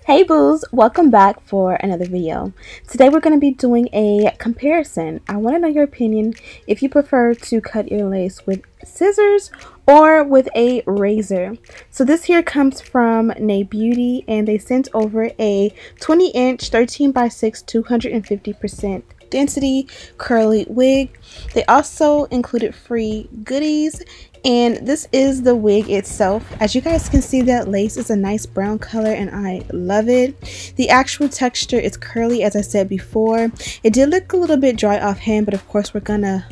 Hey boos, welcome back for another video. Today we're going to be doing a comparison. I want to know your opinion if you prefer to cut your lace with scissors or with a razor. So this here comes from NaBeauty and they sent over a 20-inch 13 by 6 250% density curly wig. They also included free goodies. And this is the wig itself. As you guys can see, that lace is a nice brown color and I love it. The actual texture is curly, as I said before. It did look a little bit dry offhand, but of course we're gonna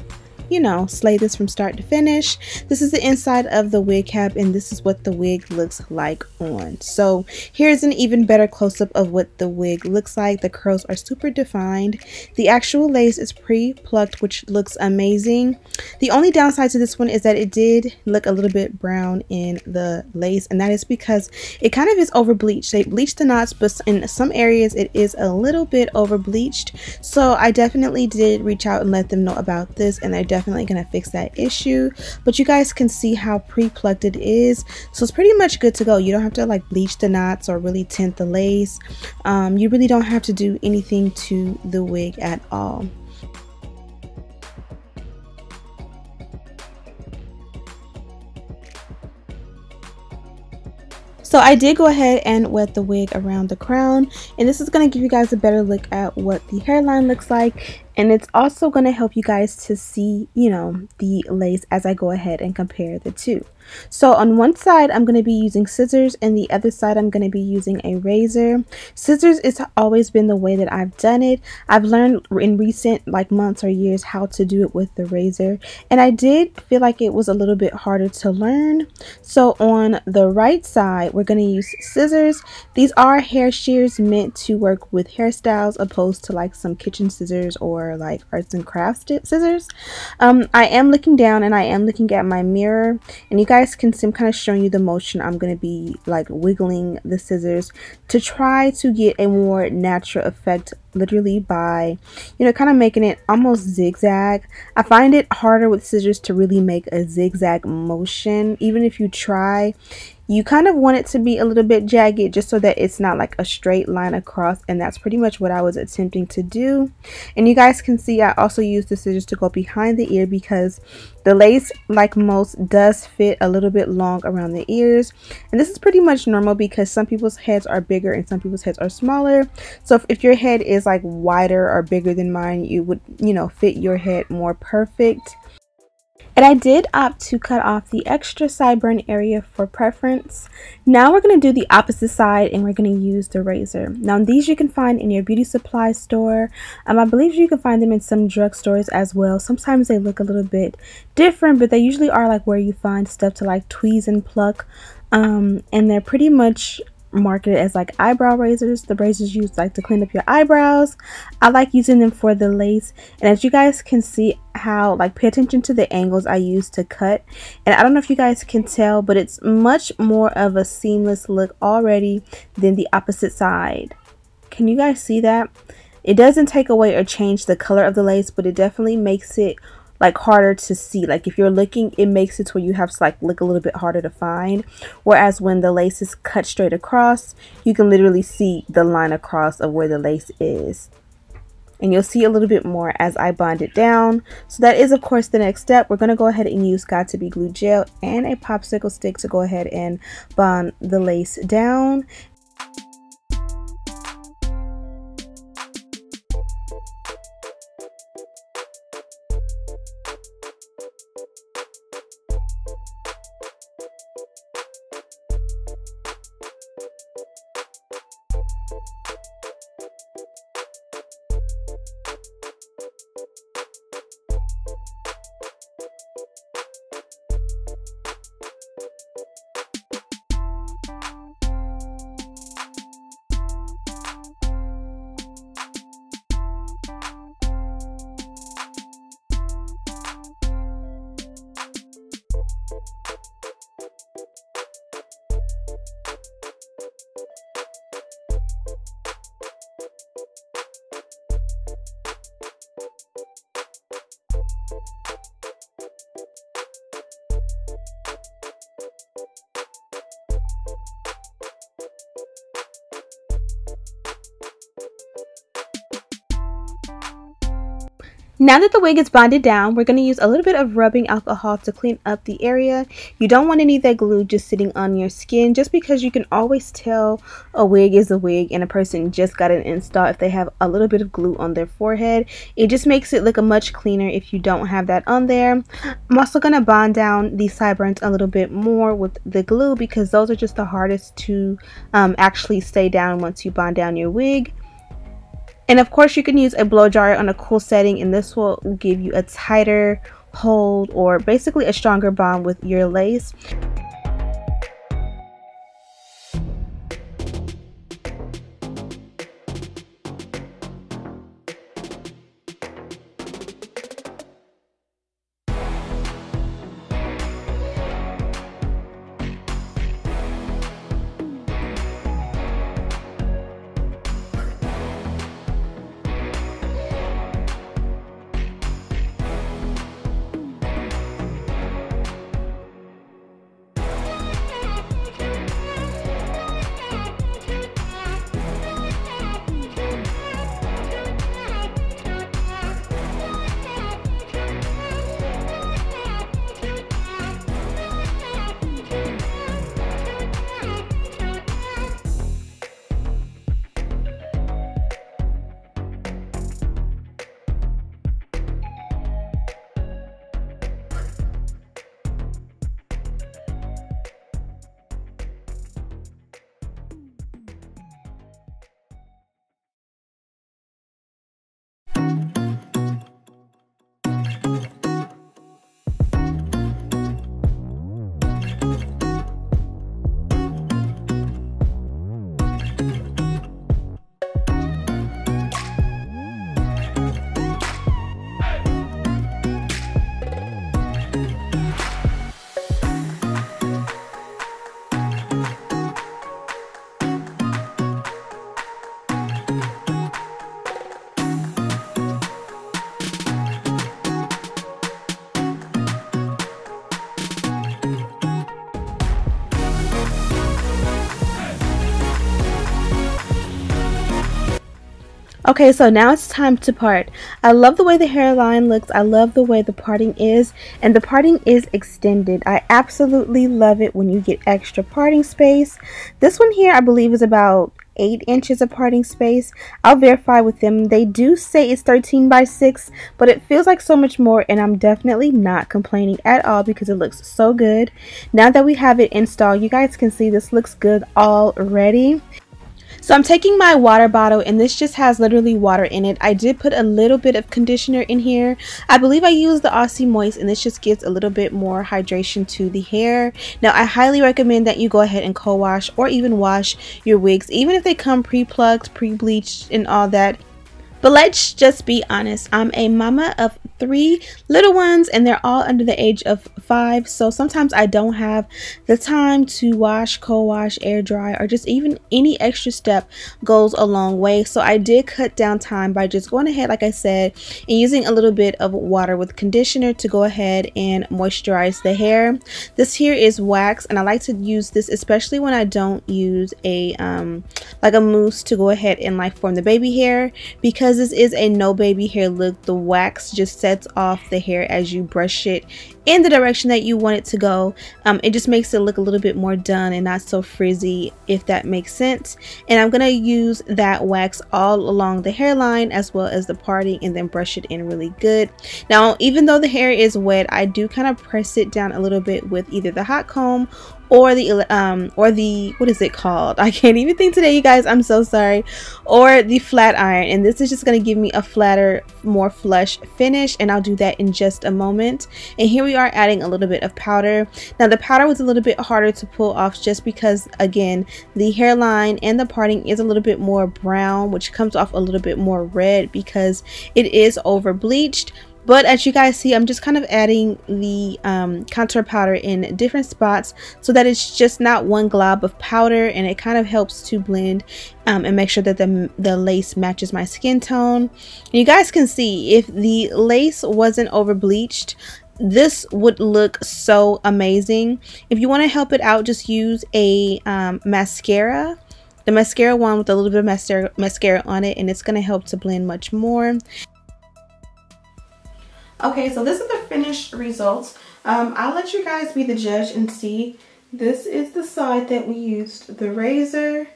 slay this from start to finish. This is the inside of the wig cap and this is what the wig looks like on. So here's an even better close-up of what the wig looks like. The curls are super defined. The actual lace is pre-plucked, which looks amazing. The only downside to this one is that it did look a little bit brown in the lace, and that is because it kind of is over bleached. They bleached the knots, but in some areas it is a little bit over bleached. So I definitely did reach out and let them know about this, and they're definitely gonna fix that issue. But you guys can see how pre-plucked it is, so it's pretty much good to go. You don't have to like bleach the knots or really tint the lace. You really don't have to do anything to the wig at all. So I did go ahead and wet the wig around the crown, and this is going to give you guys a better look at what the hairline looks like, and it's also going to help you guys to see, the lace as I go ahead and compare the two. So on one side I'm going to be using scissors and the other side I'm going to be using a razor. Scissors has always been the way that I've done it. I've learned in recent months or years how to do it with the razor, and I did feel like it was a little bit harder to learn. So on the right side we're going to use scissors. These are hair shears meant to work with hairstyles, opposed to like some kitchen scissors or like arts and crafts scissors. I am looking down and I am looking at my mirror, and you guys can see I'm kind of showing you the motion. I'm going to be like wiggling the scissors to try to get a more natural effect, literally by kind of making it almost zigzag. I find it harder with scissors to really make a zigzag motion. Even if you try, you kind of want it to be a little bit jagged just so that it's not like a straight line across, and that's pretty much what I was attempting to do. And you guys can see I also use the scissors to go behind the ear because the lace, like most, does fit a little bit long around the ears, and this is pretty much normal because some people's heads are bigger and some people's heads are smaller. So if your head is like wider or bigger than mine, you would fit your head more perfect. And I did opt to cut off the extra sideburn area for preference. Now we're going to do the opposite side and we're going to use the razor. Now these you can find in your beauty supply store. I believe you can find them in some drugstores as well. Sometimes they look a little bit different, but they usually are like where you find stuff to like tweeze and pluck. And they're pretty much marketed as like eyebrow razors. The razors used like to clean up your eyebrows. I like using them for the lace, and as you guys can see how pay attention to the angles I use to cut, and I don't know if you guys can tell, but it's much more of a seamless look already than the opposite side. Can you guys see that? It doesn't take away or change the color of the lace, but it definitely makes it harder to see. Like if you're looking, it makes it to where you have to look a little bit harder to find, whereas when the lace is cut straight across, you can literally see the line across of where the lace is, and you'll see a little bit more as I bond it down. So that is of course the next step. We're going to go ahead and use Got to Be glue gel and a popsicle stick to go ahead and bond the lace down. Now that the wig is bonded down, we're going to use a little bit of rubbing alcohol to clean up the area. You don't want any of that glue just sitting on your skin, just because you can always tell a wig is a wig and a person just got an install if they have a little bit of glue on their forehead. It just makes it look much cleaner if you don't have that on there. I'm also going to bond down the sideburns a little bit more with the glue, because those are just the hardest to actually stay down once you bond down your wig. And of course you can use a blow dryer on a cool setting, and this will give you a tighter hold, or basically a stronger bond with your lace. Okay, so now it's time to part. I love the way the hairline looks. I love the way the parting is, and the parting is extended. I absolutely love it when you get extra parting space. This one here I believe is about 8 inches of parting space. I'll verify with them. They do say it's 13 by 6, but it feels like so much more, and I'm definitely not complaining at all because it looks so good. Now that we have it installed, you guys can see this looks good already. So I'm taking my water bottle, and this just has literally water in it. I did put a little bit of conditioner in here. I believe I used the Aussie Moist, and this just gives a little bit more hydration to the hair. Now I highly recommend that you go ahead and co-wash or even wash your wigs, even if they come pre-plucked, pre-bleached and all that. But let's just be honest, I'm a mama of 3 little ones, and they're all under the age of 5, so sometimes I don't have the time to wash, co-wash, air dry, or just even any extra step goes a long way. So I did cut down time by just going ahead, like I said, and using a little bit of water with conditioner to go ahead and moisturize the hair. This here is wax, and I like to use this especially when I don't use a like a mousse to go ahead and like form the baby hair, because this is a no baby hair look. The wax just sets off the hair as you brush it in the direction that you want it to go. It just makes it look a little bit more done and not so frizzy, if that makes sense. And I'm gonna use that wax all along the hairline as well as the parting, and then brush it in really good. Now even though the hair is wet, I do kind of press it down a little bit with either the hot comb or the what is it called? I can't even think today, you guys, I'm so sorry. Or the flat iron, and this is just going to give me a flatter, more flush finish, and I'll do that in just a moment. And here we are adding a little bit of powder. Now the powder was a little bit harder to pull off just because, again, the hairline and the parting is a little bit more brown, which comes off a little bit more red because it is over bleached. But as you guys see, I'm just kind of adding the contour powder in different spots so that it's just not one glob of powder, and it kind of helps to blend and make sure that the lace matches my skin tone. And you guys can see, if the lace wasn't over bleached, this would look so amazing. If you want to help it out, just use a mascara. The mascara one with a little bit of mascara on it, and it's going to help to blend much more. Okay, so this is the finished results. I'll let you guys be the judge and see. This is the side that we used the razor,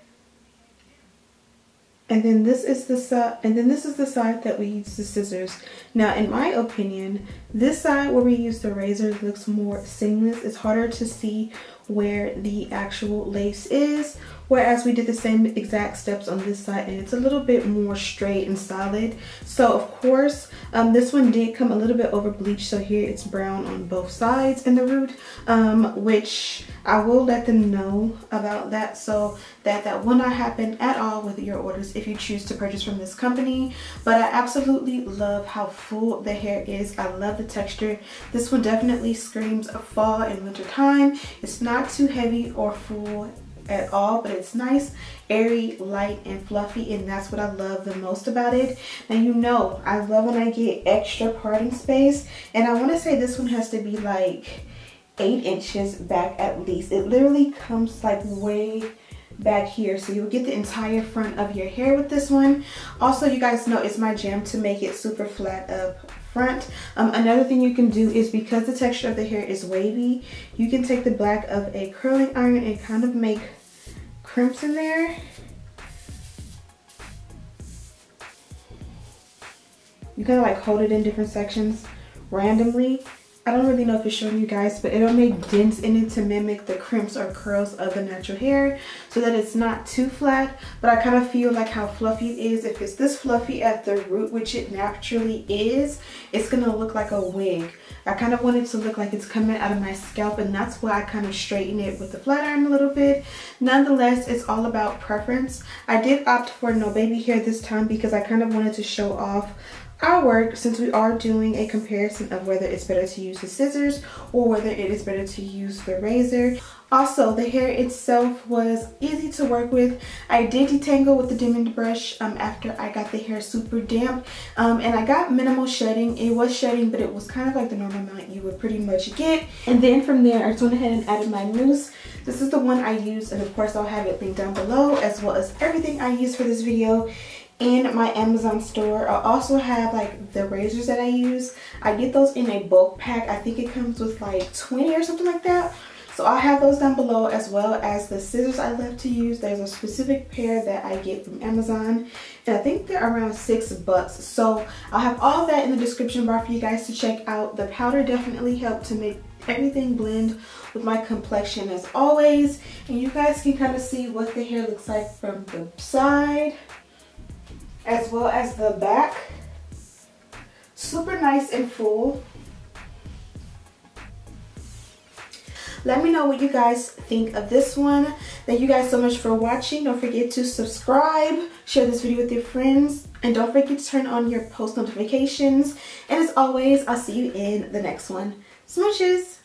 and then this is the side that we used the scissors. Now, in my opinion, this side where we use the razor looks more seamless. It's harder to see where the actual lace is, whereas we did the same exact steps on this side and it's a little bit more straight and solid. So of course this one did come a little bit over bleached, so here it's brown on both sides in the root, which I will let them know about that, so that will not happen at all with your orders if you choose to purchase from this company. But I absolutely love how full the hair is. I love the texture. This one definitely screams of fall and winter time. It's not too heavy or full at all, but it's nice, airy, light, and fluffy, and that's what I love the most about it. Now, you know I love when I get extra parting space, and I want to say this one has to be like 8 inches back at least. It literally comes like way back here, so you'll get the entire front of your hair with this one. Also, you guys know it's my jam to make it super flat up front. Another thing you can do is, because the texture of the hair is wavy, you can take the back of a curling iron and kind of make crimps in there. You kind of like hold it in different sections randomly. I don't really know if it's showing you guys, but it'll make dents in it to mimic the crimps or curls of the natural hair so that it's not too flat. But I kind of feel like how fluffy it is, if it's this fluffy at the root, which it naturally is, it's gonna look like a wig. I kind of want it to look like it's coming out of my scalp, and that's why I kind of straighten it with the flat iron a little bit. Nonetheless, it's all about preference. I did opt for no baby hair this time because I kind of wanted to show off our work, since we are doing a comparison of whether it's better to use the scissors or whether it is better to use the razor. Also, the hair itself was easy to work with. I did detangle with the diamond brush after I got the hair super damp, and I got minimal shedding. It was shedding, but it was kind of like the normal amount you would pretty much get. And then from there, I just went ahead and added my mousse. This is the one I used, and of course I'll have it linked down below, as well as everything I used for this video in my Amazon store. I also have like the razors that I use. I get those in a bulk pack. I think it comes with like 20 or something like that. So I'll have those down below, as well as the scissors I love to use. There's a specific pair that I get from Amazon, and I think they're around $6. So I'll have all that in the description bar for you guys to check out. The powder definitely helped to make everything blend with my complexion as always. And you guys can kind of see what the hair looks like from the side as well as the back. Super nice and full. Let me know what you guys think of this one. Thank you guys so much for watching. Don't forget to subscribe, share this video with your friends, and don't forget to turn on your post notifications. And as always, I'll see you in the next one. Smooches!